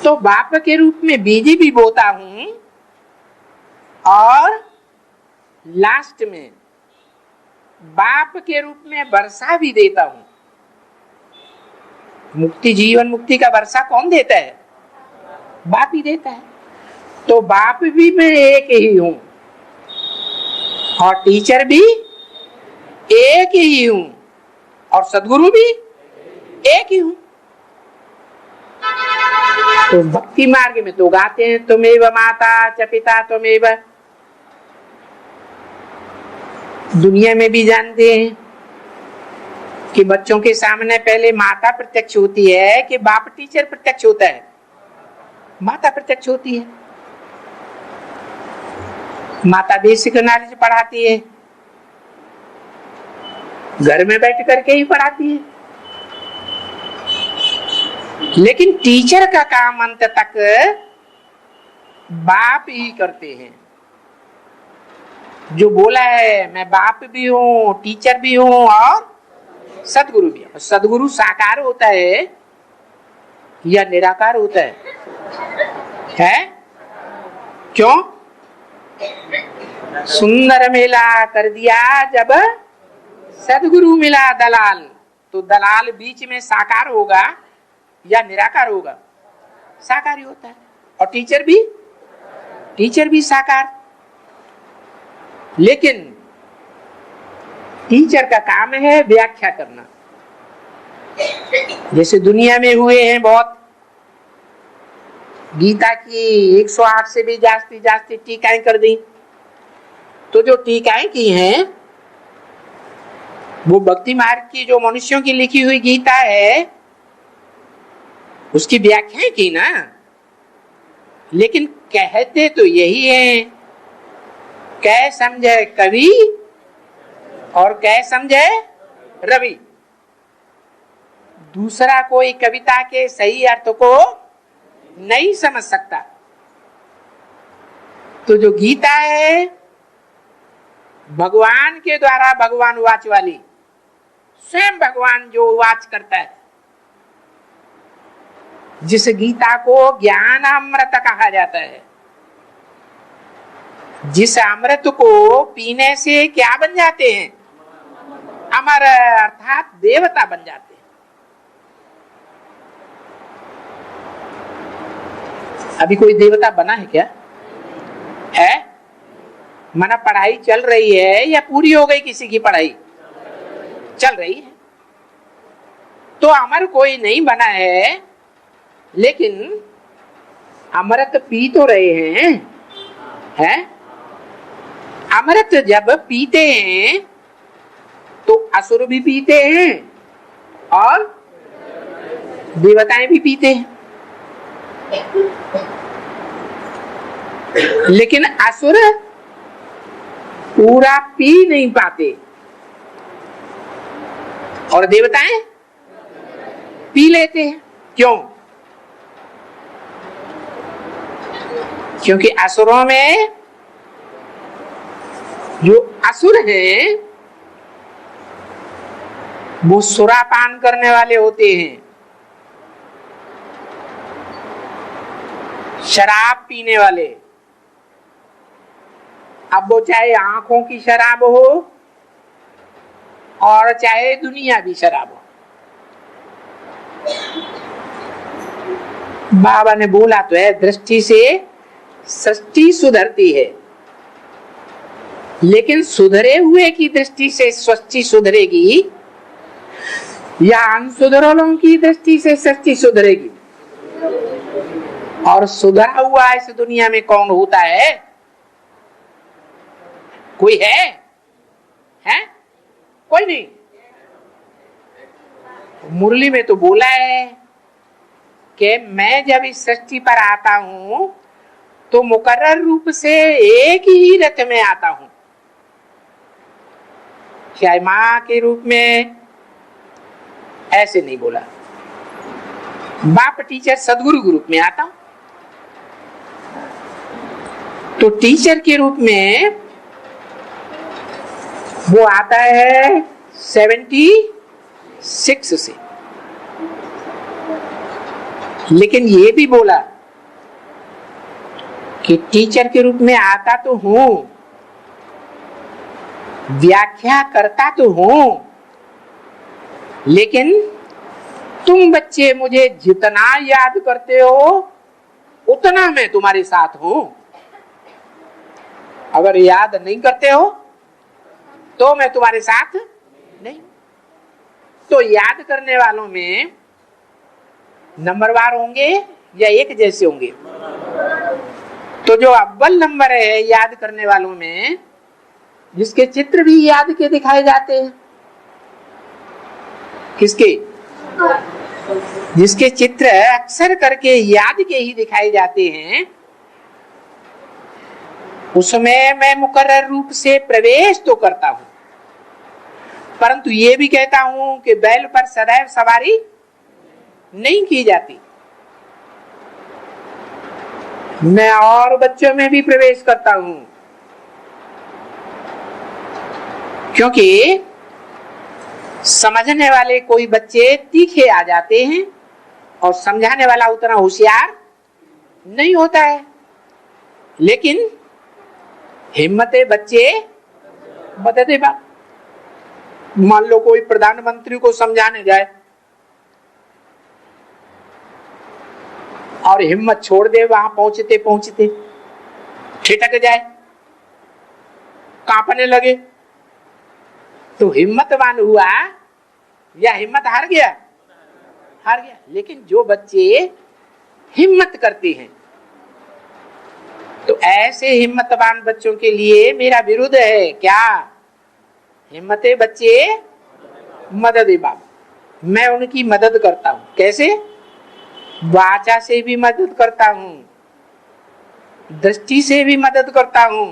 तो बाप के रूप में बीज भी बोता हूं और लास्ट में बाप के रूप में वर्षा भी देता हूं। मुक्ति, जीवन मुक्ति का वर्षा कौन देता है? बाप ही देता है। तो बाप भी मैं एक ही हूं और टीचर भी एक ही हूं और सदगुरु भी एक ही हूं। तो भक्ति मार्ग में तो गाते हैं तुमेव माता च पिता तुमेव। दुनिया में भी जानते हैं कि बच्चों के सामने पहले माता प्रत्यक्ष होती है कि बाप टीचर प्रत्यक्ष होता है? माता प्रत्यक्ष होती है। माता बेसिक नॉलेज पढ़ाती है, घर में बैठ करके ही पढ़ाती है, लेकिन टीचर का काम अंत तक बाप ही करते हैं। जो बोला है मैं बाप भी हूं, टीचर भी हूं और सदगुरु भी हूं। सदगुरु साकार होता है या निराकार होता है? क्यों? सुंदर मेला कर दिया जब सदगुरु मिला दलाल। तो दलाल बीच में साकार होगा या निराकार होगा? साकार ही होता है। और टीचर भी साकार। लेकिन टीचर का काम है व्याख्या करना। जैसे दुनिया में हुए हैं बहुत, गीता की 108 से भी जास्ती टीकाएं कर दी। तो जो टीकाएं की हैं वो भक्ति मार्ग की जो मनुष्यों की लिखी हुई गीता है उसकी व्याख्याएं की ना, लेकिन कहते तो यही है, कै समझे कवि और कै समझे रवि। दूसरा कोई कविता के सही अर्थ को नहीं समझ सकता। तो जो गीता है भगवान के द्वारा भगवान वाच वाली, स्वयं भगवान जो वाच करता है, जिस गीता को ज्ञान अमृत कहा जाता है, जिस अमृत को पीने से क्या बन जाते हैं? अमर, अर्थात देवता बन जाते हैं। अभी कोई देवता बना है क्या? है? माना पढ़ाई चल रही है या पूरी हो गई? किसी की पढ़ाई चल रही है। तो अमर कोई नहीं बना है, लेकिन अमृत पी तो रहे हैं? अमृत जब पीते हैं तो असुर भी पीते हैं और देवताएं भी पीते हैं। लेकिन असुर पूरा पी नहीं पाते और देवताएं पी लेते हैं। क्यों? क्योंकि असुरों में जो असुर हैं वो सुरापान करने वाले होते हैं, शराब पीने वाले। अब वो चाहे आंखों की शराब हो और चाहे दुनियावी शराब हो। बाबा ने बोला तो है, दृष्टि से सृष्टि सुधरती है, लेकिन सुधरे हुए की दृष्टि से सृष्टि सुधरेगी या अनसुधरों की दृष्टि से सृष्टि सुधरेगी? और सुधरा हुआ इस दुनिया में कौन होता है? कोई है? कोई नहीं। मुरली में तो बोला है कि मैं जब इस सृष्टि पर आता हूं तो मुकर्रर रूप से एक ही रथ में आता हूं, चाहे मां के रूप में, ऐसे नहीं बोला। बाप टीचर सदगुरु के रूप में आता हूं। तो टीचर के रूप में वो आता है 76 से। लेकिन ये भी बोला कि टीचर के रूप में आता तो हूं, व्याख्या करता तो हूं, लेकिन तुम बच्चे मुझे जितना याद करते हो उतना मैं तुम्हारे साथ हूं। अगर याद नहीं करते हो तो मैं तुम्हारे साथ नहीं। तो याद करने वालों में नंबरवार होंगे या एक जैसे होंगे? तो जो अव्वल नंबर है याद करने वालों में, जिसके चित्र भी याद के दिखाए जाते हैं, किसके? जिसके चित्र अक्सर करके याद के ही दिखाए जाते हैं, उसमें मैं मुकर्रर रूप से प्रवेश तो करता हूं, परंतु ये भी कहता हूं कि बैल पर सदैव सवारी नहीं की जाती। मैं और बच्चों में भी प्रवेश करता हूं, क्योंकि समझने वाले कोई बच्चे तीखे आ जाते हैं और समझाने वाला उतना होशियार नहीं होता है। लेकिन हिम्मते बच्चे बदते बा। मान लो कोई प्रधानमंत्री को समझाने जाए और हिम्मत छोड़ दे, वहां पहुंचते पहुंचते ठिठक जाए, कांपने लगे, तो हिम्मतवान हुआ या हिम्मत हार गया? हार गया। लेकिन जो बच्चे हिम्मत करते हैं, तो ऐसे हिम्मतवान बच्चों के लिए मेरा विरुद्ध है क्या? हिम्मते बच्चे मदद बाबा, मैं उनकी मदद करता हूं। कैसे? वाचा से भी मदद करता हूं, दृष्टि से भी मदद करता हूं,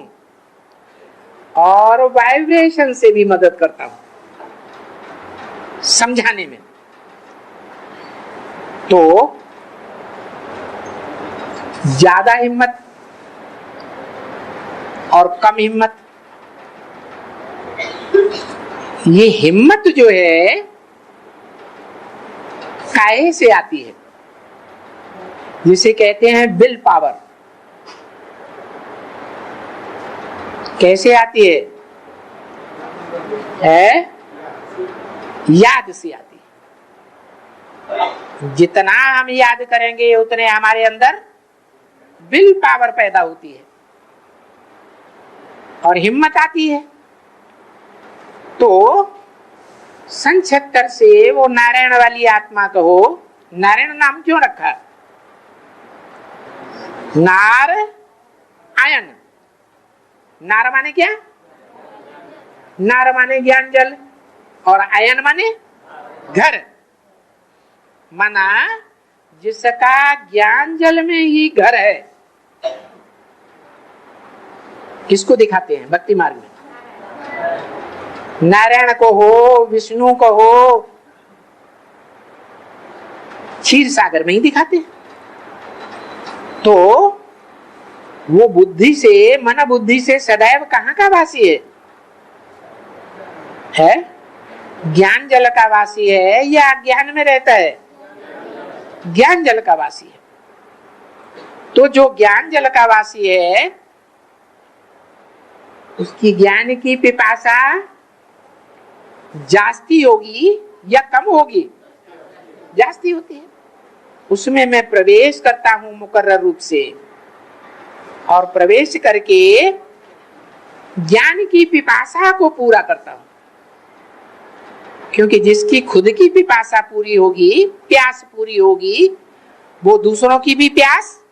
और वाइब्रेशन से भी मदद करता हूं समझाने में। तो ज्यादा हिम्मत और कम हिम्मत, ये हिम्मत जो है काहे से आती है? जिसे कहते हैं विल पावर। कैसे आती है? याद से आती है। जितना हम याद करेंगे उतने हमारे अंदर विल पावर पैदा होती है और हिम्मत आती है। तो सन 76 से वो नारायण वाली आत्मा कहो, नारायण नाम क्यों रखा? नार आयन। नार माने क्या? नार माने ज्ञान जल, और आयन माने घर। माना जिसका ज्ञान जल में ही घर है। किसको दिखाते हैं भक्ति मार्ग में? नारायण को हो, विष्णु को हो, क्षीर सागर में ही दिखाते हैं। तो वो बुद्धि से, मन बुद्धि से सदैव कहां का वासी है? ज्ञान जल का वासी है या अज्ञान में रहता है? ज्ञान जल का वासी है। तो जो ज्ञान जल का वासी है, उसकी ज्ञान की पिपासा जास्ती होगी या कम होगी? जास्ती होती है। उसमें मैं प्रवेश करता हूं मुकर्रर रूप से, और प्रवेश करके ज्ञान की पिपासा को पूरा करता हूं। क्योंकि जिसकी खुद की पिपासा पूरी होगी, प्यास पूरी होगी, वो दूसरों की भी प्यास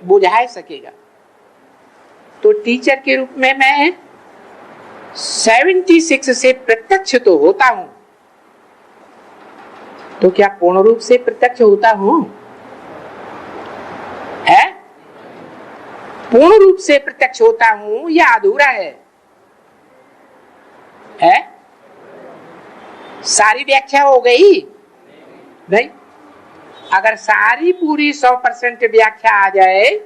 बुझा सकेगा। तो टीचर के रूप में मैं 76 से प्रत्यक्ष तो होता हूं, तो क्या पूर्ण रूप से प्रत्यक्ष होता हूं? है? पूर्ण रूप से प्रत्यक्ष होता हूं या अधूरा है? सारी व्याख्या हो गई? नहीं। अगर सारी पूरी 100% व्याख्या आ जाए,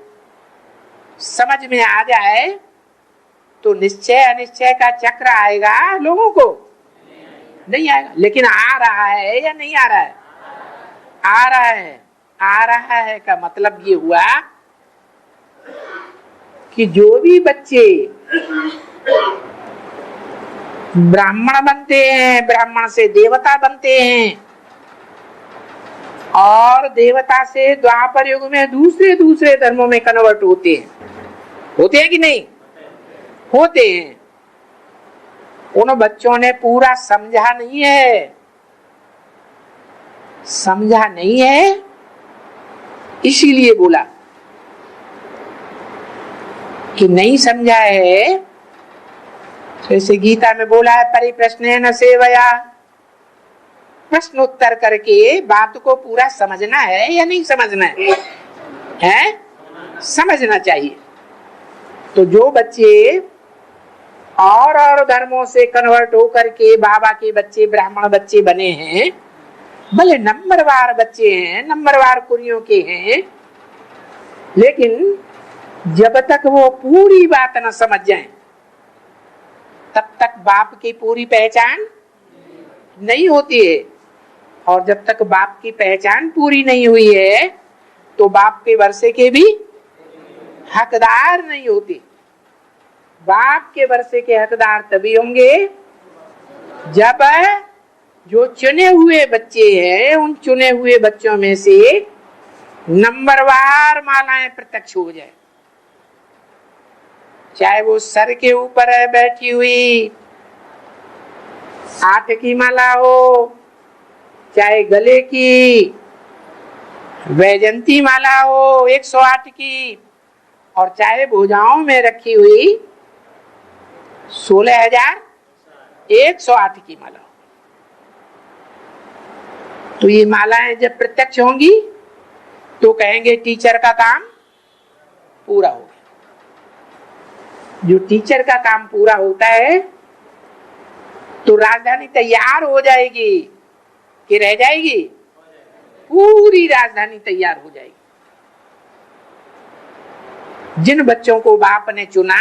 समझ में आ जाए, तो निश्चय अनिश्चय का चक्र आएगा लोगों को? नहीं आएगा। लेकिन आ रहा है या नहीं आ रहा है? आ रहा है। आ रहा है का मतलब ये हुआ कि जो भी बच्चे ब्राह्मण बनते हैं, ब्राह्मण से देवता बनते हैं और देवता से द्वापर युग में दूसरे दूसरे धर्मों में कन्वर्ट होते हैं कि नहीं? होते हैं। उन बच्चों ने पूरा समझा नहीं है, इसीलिए बोला कि नहीं समझा है। जैसे गीता में बोला है, परिप्रश्नेन सेवया, प्रश्न उत्तर करके बात को पूरा समझना है या नहीं समझना है? समझना चाहिए। तो जो बच्चे और धर्मों से कन्वर्ट होकर के बाबा के बच्चे ब्राह्मण बच्चे बने हैं, भले नंबरवार बच्चे हैं, नंबरवार कुरियों के हैं, लेकिन जब तक वो पूरी बात न समझ जाएं, तब तक बाप की पूरी पहचान नहीं होती है। और जब तक बाप की पहचान पूरी नहीं हुई है तो बाप के वर्षे के भी हकदार नहीं होते। बाप के वर्षे के हकदार तभी होंगे जब जो चुने हुए बच्चे हैं, उन चुने हुए बच्चों में से नंबरवार मालाएं प्रत्यक्ष हो जाए। चाहे वो सर के ऊपर है बैठी हुई 8 की माला हो, चाहे गले की वैजंती माला हो 108 की, और चाहे भुजाओं में रखी हुई 16,108 की माला हो। तो ये मालाएं जब प्रत्यक्ष होंगी तो कहेंगे टीचर का काम पूरा हो गया। जो टीचर का काम पूरा होता है तो राजधानी तैयार हो जाएगी कि रह जाएगी? पूरी राजधानी तैयार हो जाएगी। जिन बच्चों को बाप ने चुना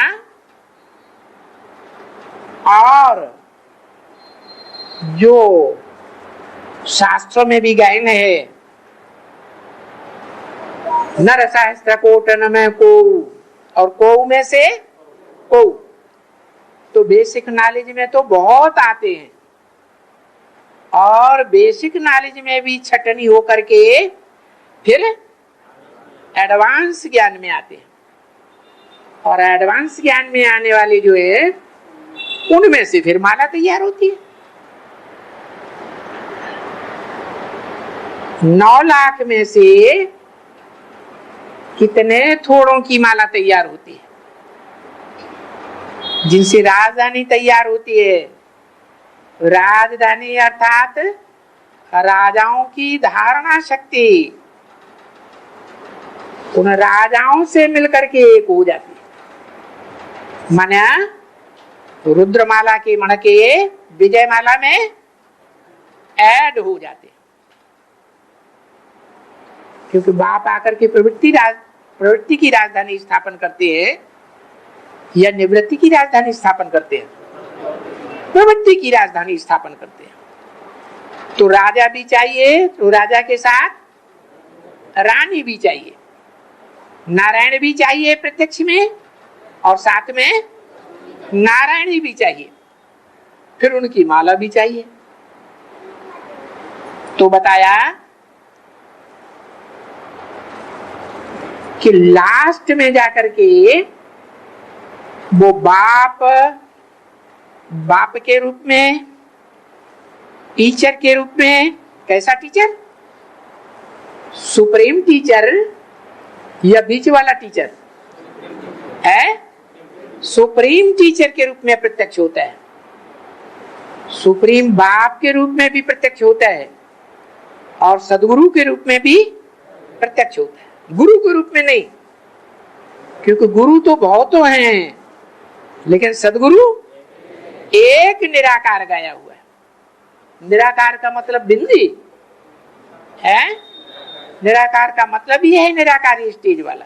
और जो शास्त्रों में भी गायन है, नर सहस्त्र कोटन में को और को में से को, तो बेसिक नॉलेज में तो बहुत आते हैं और बेसिक नॉलेज में भी छटनी होकर के फिर एडवांस ज्ञान में आते हैं। और एडवांस ज्ञान में आने वाले जो है उनमें से फिर माला तैयार होती है। 9 लाख में से कितने थोड़ों की माला तैयार होती है जिनसे राजधानी तैयार होती है। राजधानी अर्थात राजाओं की धारणा शक्ति उन राजाओं से मिलकर के एक हो जाती है। माना रुद्रमाला के मणके विजय माला में ऐड हो जाते, क्योंकि बाप आकर के प्रवृत्ति की राजधानी स्थापन करते हैं या निवृत्ति की राजधानी स्थापन करते हैं? प्रवृत्ति की राजधानी स्थापन करते हैं। तो राजा भी चाहिए, तो राजा के साथ रानी भी चाहिए, नारायण भी चाहिए प्रत्यक्ष में और साथ में नारायणी भी चाहिए, फिर उनकी माला भी चाहिए। तो बताया कि लास्ट में जाकर के वो बाप के रूप में, टीचर के रूप में, कैसा टीचर? सुप्रीम टीचर या बीच वाला टीचर है? सुप्रीम टीचर के रूप में प्रत्यक्ष होता है। सुप्रीम बाप के रूप में भी प्रत्यक्ष होता है और सदगुरु के रूप में भी प्रत्यक्ष होता है, गुरु के रूप में नहीं, क्योंकि गुरु तो बहुतों हैं लेकिन सदगुरु एक निराकार गाया हुआ है। निराकार का मतलब बिंदी है, निराकार का मतलब ही है निराकारी स्टेज वाला।